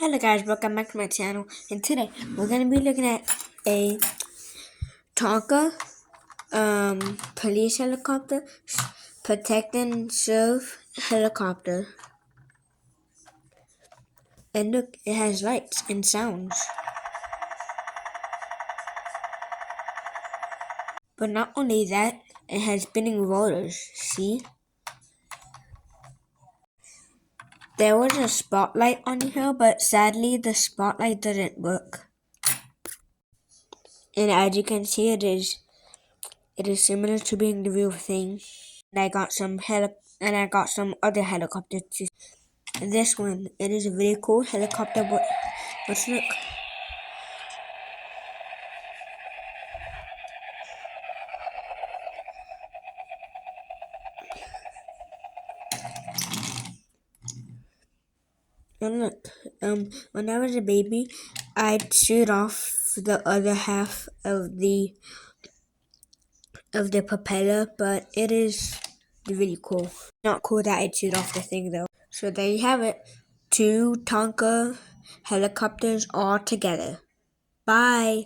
Hello guys, welcome back to my channel, and today we're going to be looking at a Tonka police helicopter, protect and serve helicopter. And look, it has lights and sounds. But not only that, it has spinning rotors, see? There was a spotlight on here, but sadly the spotlight didn't work. And as you can see, it is similar to being the real thing. And I got some other helicopters too. This one, it is a really cool helicopter, but let's look. And look, when I was a baby, I'd shoot off the other half of the propeller, but it is really cool. Not cool that I'd shoot off the thing though. So there you have it. 2 Tonka helicopters all together. Bye.